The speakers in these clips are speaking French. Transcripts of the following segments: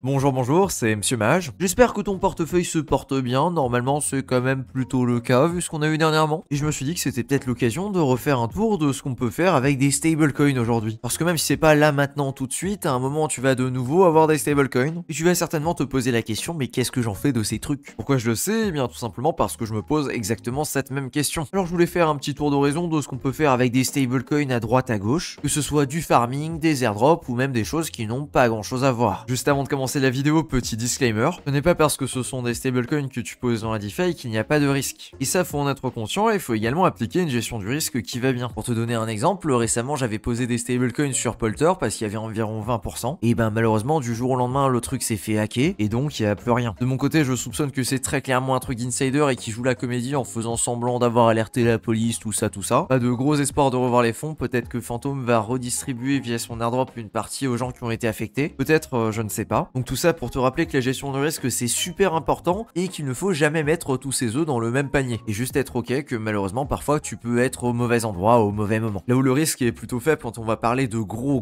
Bonjour, bonjour, c'est Monsieur Mage. J'espère que ton portefeuille se porte bien. Normalement, c'est quand même plutôt le cas vu ce qu'on a vu dernièrement. Et je me suis dit que c'était peut-être l'occasion de refaire un tour de ce qu'on peut faire avec des stablecoins aujourd'hui. Parce que même si c'est pas là maintenant tout de suite, à un moment tu vas de nouveau avoir des stablecoins et tu vas certainement te poser la question, mais qu'est-ce que j'en fais de ces trucs? Pourquoi je le sais? Eh bien tout simplement parce que je me pose exactement cette même question. Alors je voulais faire un petit tour d'horizon de ce qu'on peut faire avec des stablecoins à droite à gauche, que ce soit du farming, des airdrops ou même des choses qui n'ont pas grand chose à voir. Juste avant de commencer la vidéo, petit disclaimer, ce n'est pas parce que ce sont des stablecoins que tu poses dans la DeFi qu'il n'y a pas de risque. Et ça, faut en être conscient et il faut également appliquer une gestion du risque qui va bien. Pour te donner un exemple, récemment j'avais posé des stablecoins sur Polter parce qu'il y avait environ 20%, et ben malheureusement du jour au lendemain le truc s'est fait hacker et donc il n'y a plus rien. De mon côté, je soupçonne que c'est très clairement un truc d'insider et qui joue la comédie en faisant semblant d'avoir alerté la police, tout ça. Pas de gros espoir de revoir les fonds, peut-être que Phantom va redistribuer via son airdrop une partie aux gens qui ont été affectés, peut-être, je ne sais pas. Donc tout ça pour te rappeler que la gestion de risque c'est super important et qu'il ne faut jamais mettre tous ses œufs dans le même panier. Et juste être ok que malheureusement parfois tu peux être au mauvais endroit au mauvais moment. Là où le risque est plutôt faible quand on va parler de gros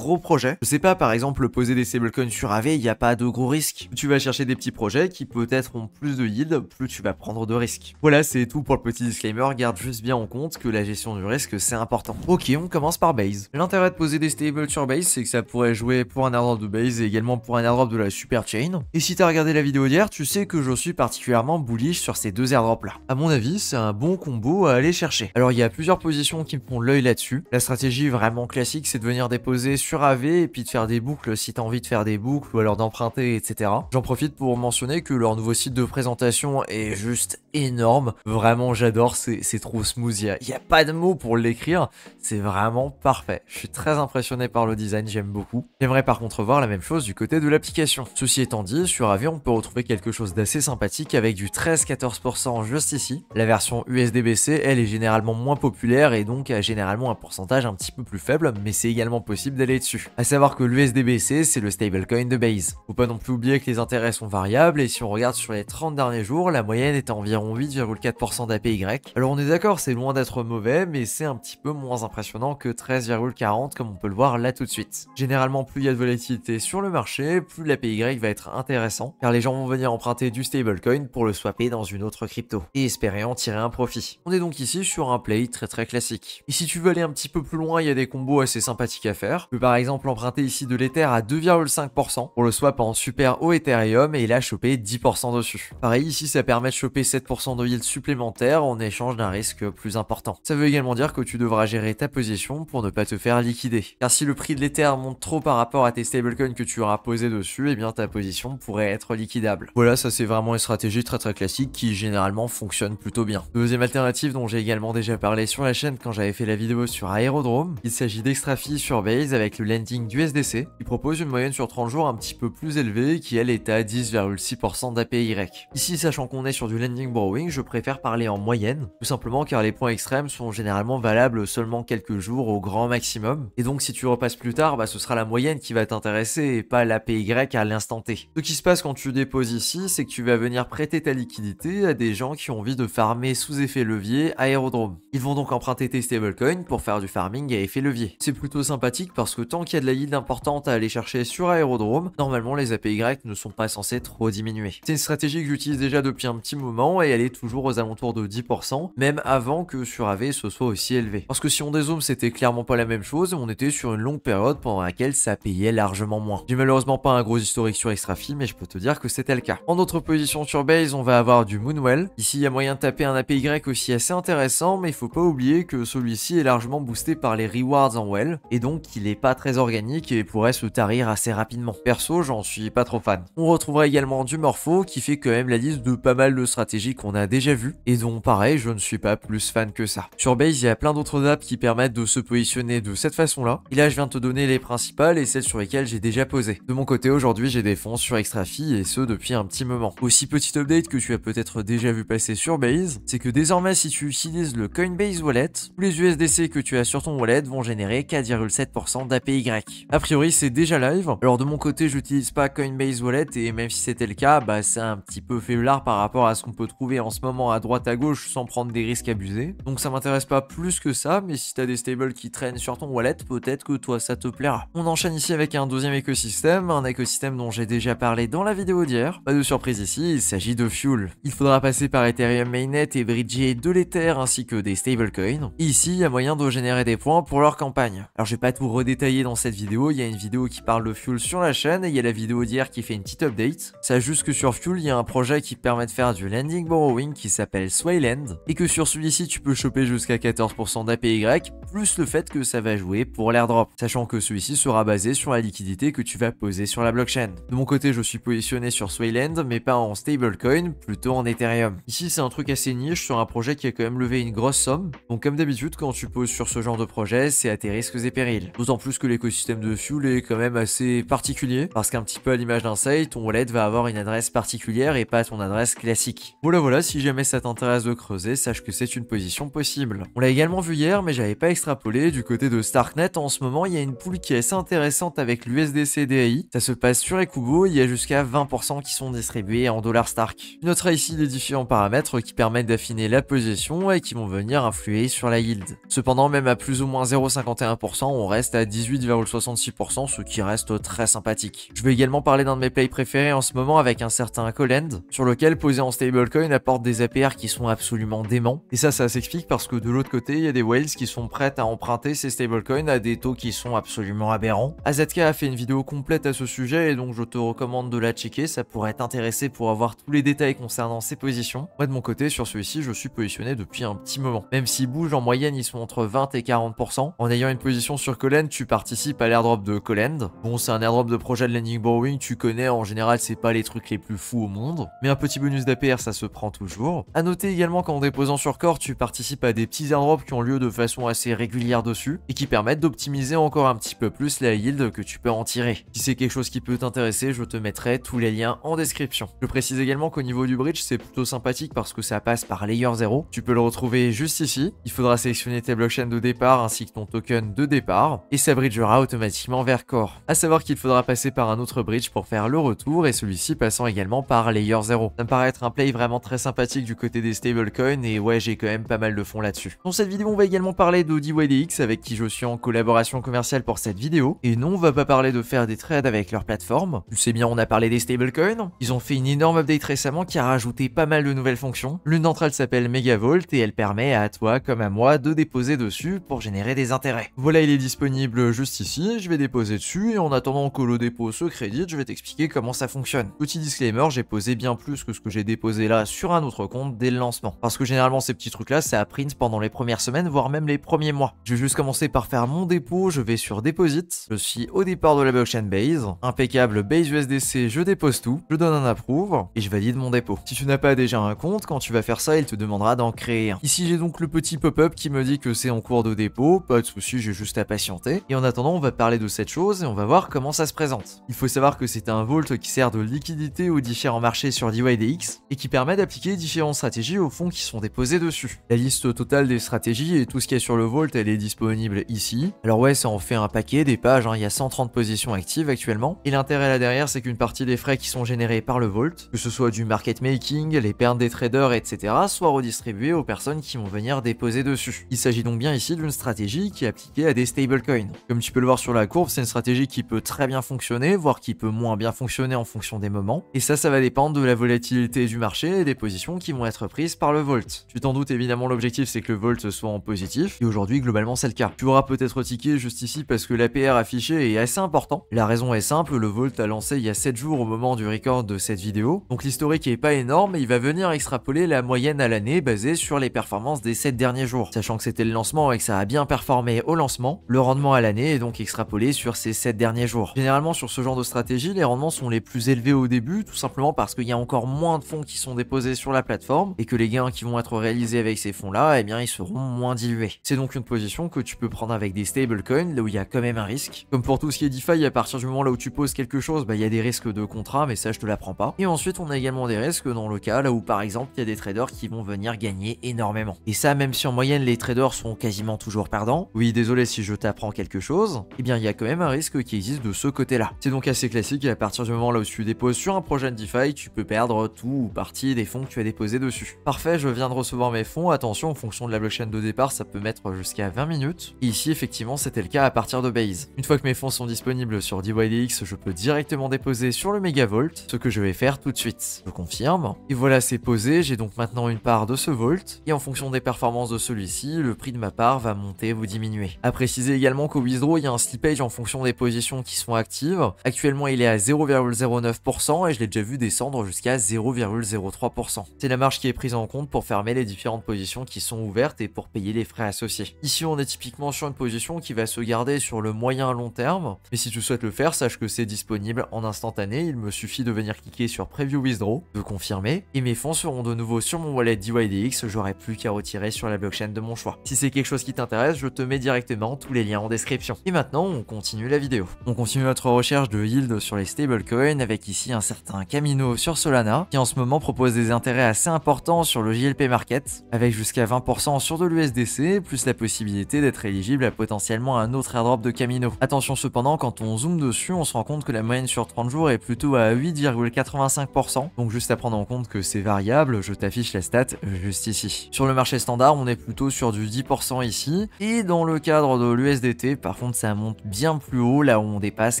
projets. Je sais pas, par exemple poser des stablecoins sur AV, il n'y a pas de gros risques. Tu vas chercher des petits projets qui peut-être ont plus de yield, plus tu vas prendre de risques. Voilà, c'est tout pour le petit disclaimer, garde juste bien en compte que la gestion du risque c'est important. Ok, on commence par Base. L'intérêt de poser des stables sur Base, c'est que ça pourrait jouer pour un airdrop de Base et également pour un airdrop de la Super Chain. Et si t'as regardé la vidéo d'hier, tu sais que je suis particulièrement bullish sur ces deux airdrops là. À mon avis, c'est un bon combo à aller chercher. Alors il y a plusieurs positions qui me font l'œil là-dessus. La stratégie vraiment classique, c'est de venir déposer sur AV et puis de faire des boucles si t'as envie de faire des boucles ou alors d'emprunter, etc. J'en profite pour mentionner que leur nouveau site de présentation est juste énorme. Vraiment, j'adore, c'est trop smooth. Il y a pas de mots pour l'écrire. C'est vraiment parfait. Je suis très impressionné par le design, j'aime beaucoup. J'aimerais par contre voir la même chose du côté de l'application. Ceci étant dit, sur AV, on peut retrouver quelque chose d'assez sympathique avec du 13-14% juste ici. La version USDBC, elle est généralement moins populaire et donc a généralement un pourcentage un petit peu plus faible, mais c'est également possible d'aller dessus. À savoir que l'USDBC, c'est le stablecoin de Base. Faut pas non plus oublier que les intérêts sont variables et si on regarde sur les 30 derniers jours, la moyenne est à environ 8,4% d'APY. Alors on est d'accord, c'est loin d'être mauvais, mais c'est un petit peu moins impressionnant que 13,40 comme on peut le voir là tout de suite. Généralement, plus il y a de volatilité sur le marché, plus l'APY va être intéressant, car les gens vont venir emprunter du stablecoin pour le swapper dans une autre crypto, et espérer en tirer un profit. On est donc ici sur un play très classique. Et si tu veux aller un petit peu plus loin, il y a des combos assez sympathiques à faire. Tu peux par exemple emprunter ici de l'Ether à 2,5% pour le swap en super haut Ethereum et là choper 10% dessus. Pareil, ici ça permet de choper 7% de yield supplémentaire en échange d'un risque plus important. Ça veut également dire que tu devras gérer ta position pour ne pas te faire liquider. Car si le prix de l'Ether monte trop par rapport à tes stablecoins que tu auras posé dessus, eh bien ta position pourrait être liquidable. Voilà, ça c'est vraiment une stratégie très classique qui généralement fonctionne plutôt bien. Deuxième alternative dont j'ai également déjà parlé sur la chaîne quand j'avais fait la vidéo sur Aerodrome, il s'agit d'Extrafi sur Base avec le lending d'USDC qui propose une moyenne sur 30 jours un petit peu plus élevée qui elle est à 10,6% d'APY. Ici, sachant qu'on est sur du lending borrowing, je préfère parler en moyenne, tout simplement car les points extrêmes sont généralement valables seulement quelques jours au grand maximum, et donc si tu repasses plus tard, ce sera la moyenne qui va t'intéresser et pas l'APY à l'instant T. Ce qui se passe quand tu déposes ici, c'est que tu vas venir prêter ta liquidité à des gens qui ont envie de farmer sous effet levier Aerodrome. Ils vont donc emprunter tes stablecoins pour faire du farming à effet levier. C'est plutôt sympathique parce que tant qu'il y a de la yield importante à aller chercher sur Aerodrome, normalement les APY ne sont pas censés trop diminuer. C'est une stratégie que j'utilise déjà depuis un petit moment et elle est toujours aux alentours de 10%, même avant que sur AV ce soit aussi élevé. Parce que si on dézoome, c'était clairement pas la même chose, on était sur une longue période pendant laquelle ça payait largement moins. J'ai malheureusement pas un gros historique sur Extrafi, mais je peux te dire que c'était le cas. En autre position sur Base, on va avoir du Moonwell. Ici, il y a moyen de taper un APY aussi assez intéressant, mais il faut pas oublier que celui-ci est largement boosté par les rewards en Well, et donc il est pas très organique et pourrait se tarir assez rapidement. Perso, j'en suis pas trop fan. On retrouvera également du Morpho qui fait quand même la liste de pas mal de stratégies qu'on a déjà vues, et dont pareil, je ne suis pas plus fan que ça. Sur Base, il y a plein d'autres apps qui permettent de se positionner de cette façon-là, et là je viens de te donner les principales et celles sur lesquelles j'ai déjà posé. De mon côté, aujourd'hui, j'ai des fonds sur Extrafi et ce depuis un petit moment. Aussi, petit update que tu as peut-être déjà vu passer sur Base, c'est que désormais, si tu utilises le Coinbase Wallet, tous les USDC que tu as sur ton wallet vont générer 4,7% d'APY. A priori, c'est déjà live. Alors de mon côté, j'utilise pas Coinbase Wallet et même si c'était le cas, c'est un petit peu faiblard par rapport à ce qu'on peut trouver en ce moment à droite à gauche sans prendre des risques abusés. Donc ça m'intéresse pas plus que ça, mais si t'as des stables qui traînent sur ton wallet, peut-être que toi ça te plaira. On enchaîne ici avec un deuxième écosystème, un écosystème écosystème dont j'ai déjà parlé dans la vidéo d'hier. Pas de surprise ici, il s'agit de Fuel. Il faudra passer par Ethereum Mainnet et bridger de l'Ether ainsi que des stablecoins. Et ici, il y a moyen de générer des points pour leur campagne. Alors je vais pas tout redétailler dans cette vidéo, il y a une vidéo qui parle de Fuel sur la chaîne et il y a la vidéo d'hier qui fait une petite update. Sache juste que sur Fuel, il y a un projet qui permet de faire du lending borrowing qui s'appelle Swayland et que sur celui-ci, tu peux choper jusqu'à 14% d'APY plus le fait que ça va jouer pour l'airdrop, sachant que celui-ci sera basé sur la liquidité que tu vas poser sur la blockchain. De mon côté, je suis positionné sur Swayland, mais pas en stablecoin, plutôt en Ethereum. Ici, c'est un truc assez niche sur un projet qui a quand même levé une grosse somme, donc comme d'habitude, quand tu poses sur ce genre de projet, c'est à tes risques et périls. D'autant plus que l'écosystème de Fuel est quand même assez particulier, parce qu'un petit peu à l'image d'un site, ton wallet va avoir une adresse particulière et pas ton adresse classique. Voilà, si jamais ça t'intéresse de creuser, sache que c'est une position possible. On l'a également vu hier, mais j'avais pas extrapolé, du côté de Starknet, en ce moment, il y a une pool qui est assez intéressante avec l'USDC DAI. Ça se passe sur Ekubo, il y a jusqu'à 20% qui sont distribués en dollars Stark. Tu noteras ici les différents paramètres qui permettent d'affiner la position et qui vont venir influer sur la yield. Cependant, même à plus ou moins 0,51%, on reste à 18,66%, ce qui reste très sympathique. Je vais également parler d'un de mes plays préférés en ce moment avec un certain Colend, sur lequel poser en stablecoin apporte des APR qui sont absolument déments. Et ça s'explique parce que de l'autre côté, il y a des whales qui sont prêtes à emprunter ces stablecoins à des taux qui sont absolument aberrants. AZK a fait une vidéo complète à ce sujet et donc je te recommande de la checker, ça pourrait t'intéresser pour avoir tous les détails concernant ces positions. Moi de mon côté, sur celui-ci, je suis positionné depuis un petit moment. Même s'ils bougent, en moyenne, ils sont entre 20 et 40%. En ayant une position sur Colend, tu participes à l'airdrop de Colend. Bon, c'est un airdrop de projet de lending borrowing, tu connais, en général, c'est pas les trucs les plus fous au monde. Mais un petit bonus d'APR, ça se prend toujours. À noter également qu'en déposant sur Core, tu participes à des petits airdrops qui ont lieu de façon assez régulière dessus et qui permettent d'optimiser encore un petit peu plus la yield que tu peux en tirer. Si c'est quelque chose qui peut t'intéresser, je te mettrai tous les liens en description. Je précise également qu'au niveau du bridge, c'est plutôt sympathique parce que ça passe par Layer 0. Tu peux le retrouver juste ici. Il faudra sélectionner tes blockchains de départ ainsi que ton token de départ et ça bridgera automatiquement vers Core. A savoir qu'il faudra passer par un autre bridge pour faire le retour et celui-ci passant également par Layer 0. Ça me paraît être un play vraiment très sympathique du côté des stablecoins et ouais, j'ai quand même pas mal de fonds là-dessus. Dans cette vidéo, on va également parler de DYDX avec qui je suis en collaboration commerciale pour cette vidéo. Et non, on va pas parler de faire des trades avec leur plateforme. Tu sais bien, on a parlé des stablecoins. Ils ont fait une énorme update récemment qui a rajouté pas mal de nouvelles fonctions. L'une d'entre elles s'appelle Megavolt et elle permet à toi comme à moi de déposer dessus pour générer des intérêts. Voilà, il est disponible juste ici. Je vais déposer dessus et en attendant que le dépôt se crédite, je vais t'expliquer comment ça fonctionne. Petit disclaimer, j'ai posé bien plus que ce que j'ai déposé là sur un autre compte dès le lancement. Parce que généralement, ces petits trucs là, ça print pendant les premières semaines, voire même les premiers mois. Je vais juste commencer par faire mon dépôt, je vais sur Deposit, je suis au départ de la blockchain Base, impeccable Base USDC, je dépose tout, je donne un approve et je valide mon dépôt. Si tu n'as pas déjà un compte, quand tu vas faire ça, il te demandera d'en créer un. Ici j'ai donc le petit pop-up qui me dit que c'est en cours de dépôt, pas de souci, j'ai juste à patienter. Et en attendant, on va parler de cette chose et on va voir comment ça se présente. Il faut savoir que c'est un vault qui sert de liquidité aux différents marchés sur DYDX et qui permet d'appliquer différentes stratégies aux fonds qui sont déposés dessus. La liste totale des stratégies et tout ce qui est sur le vault, elle est disponible ici. Alors ouais, ça en fait un paquet, des pages, il y a 130 positions actives actuellement. Et l'intérêt là derrière, c'est qu'une partie des frais qui sont générés par le vault, que ce soit du market making, les pertes des traders, etc., soient redistribués aux personnes qui vont venir déposer dessus. Il s'agit donc bien ici d'une stratégie qui est appliquée à des stablecoins. Comme tu peux le voir sur la courbe, c'est une stratégie qui peut très bien fonctionner, voire qui peut moins bien fonctionner en fonction des moments. Et ça va dépendre de la volatilité du marché et des positions qui vont être prises par le vault. Tu t'en doutes, évidemment, l'objectif c'est que le vault soit en positif, et aujourd'hui globalement c'est le cas. Tu auras peut-être tiqué juste ici parce que l'APR affiché est assez important. La raison est simple, le vault a lancé il y a 7 jours au moment du record de cette vidéo, donc l'historique est pas énorme et il va venir extrapoler la moyenne à l'année basée sur les performances des 7 derniers jours. Sachant que c'était le lancement et que ça a bien performé au lancement, le rendement à l'année est donc extrapolé sur ces 7 derniers jours. Généralement sur ce genre de stratégie, les rendements sont les plus élevés au début, tout simplement parce qu'il y a encore moins de fonds qui sont déposés sur la plateforme et que les gains qui vont être réalisés avec ces fonds-là, eh bien ils seront moins dilués. C'est donc une position que tu peux prendre avec des stablecoins, là où il y a quand même un risque. Comme pour tout ce qui est DeFi, à partir du moment là où tu poses quelque chose, il y a des risques de contrat, mais ça je te l'apprends pas. Et ensuite on a également des risques dans le cas là où par exemple il y a des traders qui vont venir gagner énormément. Et ça, même si en moyenne les traders sont quasiment toujours perdants, oui désolé si je t'apprends quelque chose, eh bien il y a quand même un risque qui existe de ce côté-là. C'est donc assez classique et à partir du moment là où tu déposes sur un projet de DeFi, tu peux perdre tout ou partie des fonds que tu as déposés dessus. Parfait, je viens de recevoir mes fonds, attention en fonction de la blockchain de départ ça peut mettre jusqu'à 20 minutes. Et ici effectivement c'était le cas à partir de Base. Une fois que mes fonds sont disponibles sur DYDX, je je peux directement déposer sur le Megavolt, ce que je vais faire tout de suite. Je confirme. Et voilà, c'est posé. J'ai donc maintenant une part de ce Volt. Et en fonction des performances de celui-ci, le prix de ma part va monter ou diminuer. À préciser également qu'au withdraw, il y a un slippage en fonction des positions qui sont actives. Actuellement, il est à 0,09% et je l'ai déjà vu descendre jusqu'à 0,03%. C'est la marge qui est prise en compte pour fermer les différentes positions qui sont ouvertes et pour payer les frais associés. Ici, on est typiquement sur une position qui va se garder sur le moyen à long terme. Mais si tu souhaites le faire, sache que c'est disponible en instantané. Il me suffit de venir cliquer sur Preview Withdraw, de confirmer, et mes fonds seront de nouveau sur mon wallet DYDX. J'aurai plus qu'à retirer sur la blockchain de mon choix. Si c'est quelque chose qui t'intéresse, je te mets directement tous les liens en description. Et maintenant, on continue la vidéo. On continue notre recherche de yield sur les stablecoins avec ici un certain Kamino sur Solana qui en ce moment propose des intérêts assez importants sur le JLP Market avec jusqu'à 20% sur de l'USDC plus la possibilité d'être éligible à potentiellement un autre airdrop de Kamino. Attention cependant, quand on zoome dessus, on se rend compte que la moyenne sur 30 jours est plutôt à 8,85%. Donc juste à prendre en compte que c'est variable, je t'affiche la stat juste ici. Sur le marché standard, on est plutôt sur du 10% ici. Et dans le cadre de l'USDT, par contre, ça monte bien plus haut, là où on dépasse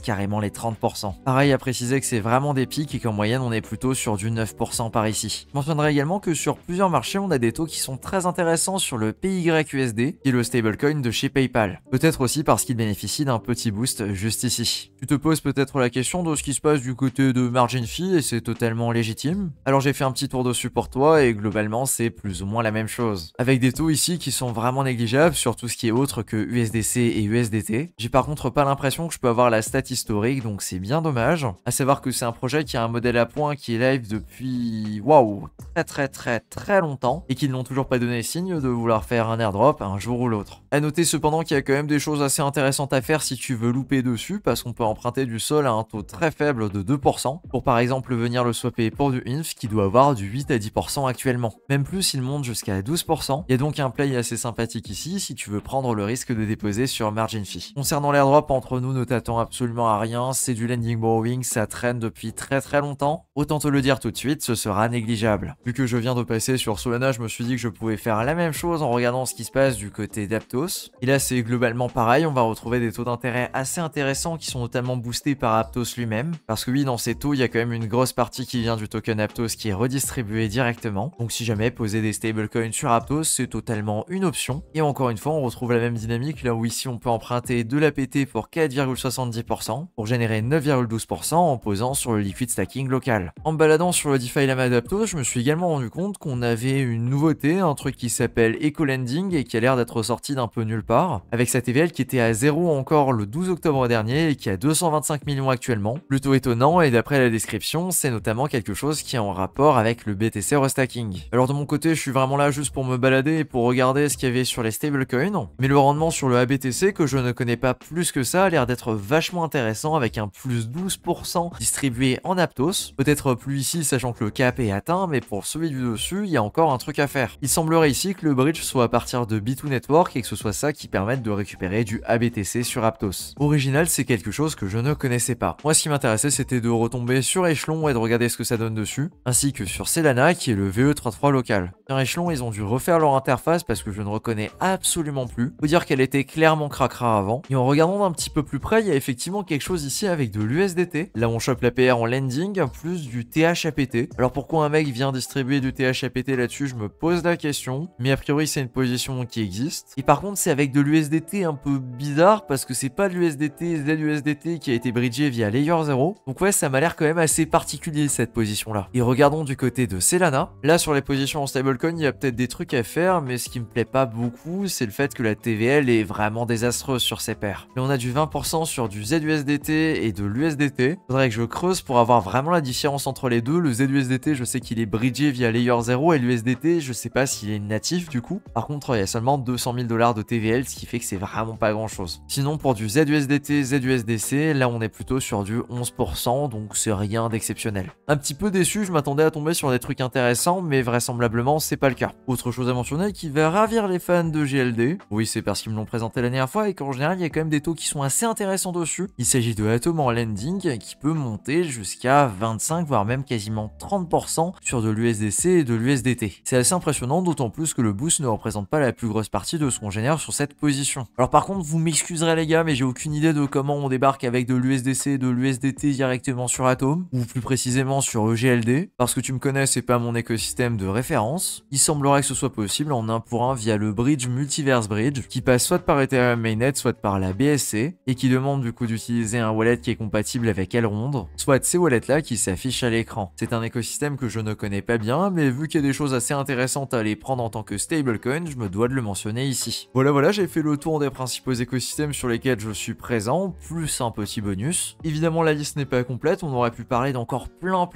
carrément les 30%. Pareil à préciser que c'est vraiment des pics et qu'en moyenne, on est plutôt sur du 9% par ici. Je mentionnerai également que sur plusieurs marchés, on a des taux qui sont très intéressants sur le PYUSD, qui est le stablecoin de chez PayPal. Peut-être aussi parce qu'il bénéficie d'un petit boost juste ici. Tu te poses peut-être la question de ce qui se passe du côté de margin fee et c'est totalement légitime. Alors j'ai fait un petit tour dessus pour toi et globalement, c'est plus ou moins la même chose. Avec des taux ici qui sont vraiment négligeables sur tout ce qui est autre que USDC et USDT. J'ai par contre pas l'impression que je peux avoir la stat historique, donc c'est bien dommage. À savoir que c'est un projet qui a un modèle à points qui est live depuis waouh, très longtemps et qu'ils n'ont toujours pas donné signe de vouloir faire un airdrop un jour ou l'autre. À noter cependant qu'il y a quand même des choses assez intéressantes à faire si tu veux louper dessus parce qu'on peut emprunter du sol à un taux très faible de 2% pour par exemple venir le swapper pour du INF qui doit avoir du 8 à 10% actuellement. Même plus, il monte jusqu'à 12%. Il y a donc un play assez sympathique ici si tu veux prendre le risque de déposer sur margin fee. Concernant l'airdrop, entre nous, ne t'attends absolument à rien. C'est du lending borrowing, ça traîne depuis très longtemps. Autant te le dire tout de suite, ce sera négligeable. Vu que je viens de passer sur Solana, je me suis dit que je pouvais faire la même chose en regardant ce qui se passe du côté d'Aptos. Et là, c'est globalement pareil. On va retrouver des taux d'intérêt assez intéressants qui sont notamment boostés par Aptos lui-même. Parce que oui, dans ces taux, il y a quand même une grosse partie qui vient du token Aptos qui est redistribuée directement. Donc si jamais poser des stablecoins sur Aptos, c'est totalement une option. Et encore une fois, on retrouve la même dynamique là où ici on peut emprunter de l'APT pour 4,70% pour générer 9,12% en posant sur le liquid stacking local. En me baladant sur le DeFi Lama d'Aptos, je me suis également rendu compte qu'on avait une nouveauté, un truc qui s'appelle Eco-Lending et qui a l'air d'être sorti d'un peu nulle part, avec sa TVL qui était à 0 encore le 12 octobre dernier et qui a 225 millions actuellement. Plutôt étonnant et d'après la description, c'est notamment quelque chose qui est en rapport avec le BTC restacking. Alors de mon côté, je suis vraiment là juste pour me balader et pour regarder ce qu'il y avait sur les stablecoins, mais le rendement sur le ABTC que je ne connais pas plus que ça a l'air d'être vachement intéressant avec un plus 12% distribué en Aptos. Peut-être plus ici sachant que le cap est atteint, mais pour celui du dessus, il y a encore un truc à faire. Il semblerait ici que le bridge soit à partir de B2 Network et que ce soit ça qui permette de récupérer du ABTC sur Aptos. Original, c'est quelque chose que je ne connaissais pas. Moi, ce qui m'intéressait, c'était de retomber sur Echelon et de regarder ce que ça donne dessus, ainsi que sur Solana qui est le VE33 local. Sur Echelon, ils ont dû refaire leur interface parce que je ne reconnais absolument plus. Faut dire qu'elle était clairement cracra avant. Et en regardant d'un petit peu plus près, il y a effectivement quelque chose ici avec de l'USDT. Là, on chope l'APR en lending, plus du THAPT. Alors pourquoi un mec vient distribuer du THAPT là-dessus, je me pose la question. Mais a priori, c'est une position qui existe. Et par contre, c'est avec de l'USDT un peu bizarre parce que c'est pas de l'USDT ZUSDT qui a été bridgé via Layer 0. Donc ouais, ça m'a l'air quand même assez particulier cette position-là. Et regardons du côté de Solana. Là, sur les positions en stablecoin, il y a peut-être des trucs à faire, mais ce qui me plaît pas beaucoup, c'est le fait que la TVL est vraiment désastreuse sur ces paires. Là, on a du 20% sur du ZUSDT et de l'USDT. Faudrait que je creuse pour avoir vraiment la différence entre les deux. Le ZUSDT, je sais qu'il est bridgé via Layer 0 et l'USDT, je sais pas s'il est natif du coup. Par contre, il y a seulement 200 000 $ de TVL, ce qui fait que c'est vraiment pas grand chose. Sinon, pour du ZUSDT, ZUSDC, là, on est plutôt sur du 11%, donc c'est rien d'exceptionnel. Un petit peu déçu, je m'attendais à tomber sur des trucs intéressants, mais vraisemblablement, c'est pas le cas. Autre chose à mentionner qui va ravir les fans de GLD. Oui, c'est parce qu'ils me l'ont présenté la dernière fois et qu'en général, il y a quand même des taux qui sont assez intéressants dessus. Il s'agit de Atom en lending qui peut monter jusqu'à 25 voire même quasiment 30% sur de l'USDC et de l'USDT. C'est assez impressionnant, d'autant plus que le boost ne représente pas la plus grosse partie de ce qu'on génère sur cette position. Alors par contre, vous m'excuserez les gars, mais j'ai aucune idée de comment on débarque avec de l'USDT l'USDC et de l'USDT directement sur Atom, ou plus précisément sur EGLD. Parce que tu me connais, c'est pas mon écosystème de référence. Il semblerait que ce soit possible en 1 pour 1 via le bridge Multiverse Bridge, qui passe soit par Ethereum Mainnet, soit par la BSC, et qui demande du coup d'utiliser un wallet qui est compatible avec Elrond, soit ces wallets-là qui s'affichent à l'écran. C'est un écosystème que je ne connais pas bien, mais vu qu'il y a des choses assez intéressantes à les prendre en tant que stablecoin, je me dois de le mentionner ici. Voilà, j'ai fait le tour des principaux écosystèmes sur lesquels je suis présent, plus un petit bonus. Évidemment, la liste n'est pas complète, on aurait pu parler d'encore plein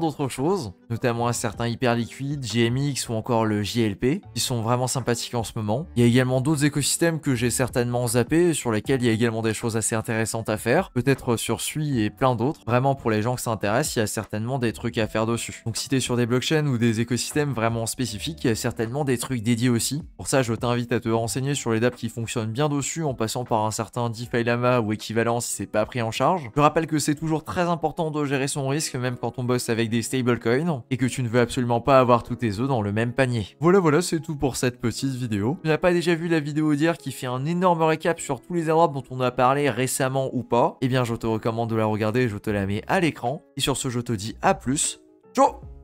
d'autres choses, notamment un certain Hyperliquid, GMX ou encore le JLP, qui sont vraiment sympathiques en ce moment. Il y a également d'autres écosystèmes que j'ai certainement zappés, sur lesquels il y a également des choses assez intéressantes à faire, peut-être sur Sui et plein d'autres. Vraiment, pour les gens que ça intéresse, il y a certainement des trucs à faire dessus. Donc si t'es sur des blockchains ou des écosystèmes vraiment spécifiques, il y a certainement des trucs dédiés aussi. Pour ça, je t'invite à te renseigner sur les dApps qui fonctionnent bien dessus en passant par un certain DeFi Lama ou équivalent si c'est pas pris en charge. Je rappelle que c'est toujours très important de gérer son risque, même quand on bosse avec des stablecoins, et que tu ne veux absolument pas avoir tous tes œufs dans le même panier. Voilà, c'est tout pour cette petite vidéo. Tu n'as pas déjà vu la vidéo d'hier qui fait un énorme récap sur tous les airdrops dont on a parlé récemment ou pas? Eh bien, je te recommande de la regarder, je te la mets à l'écran. Et sur ce, je te dis à plus. Ciao!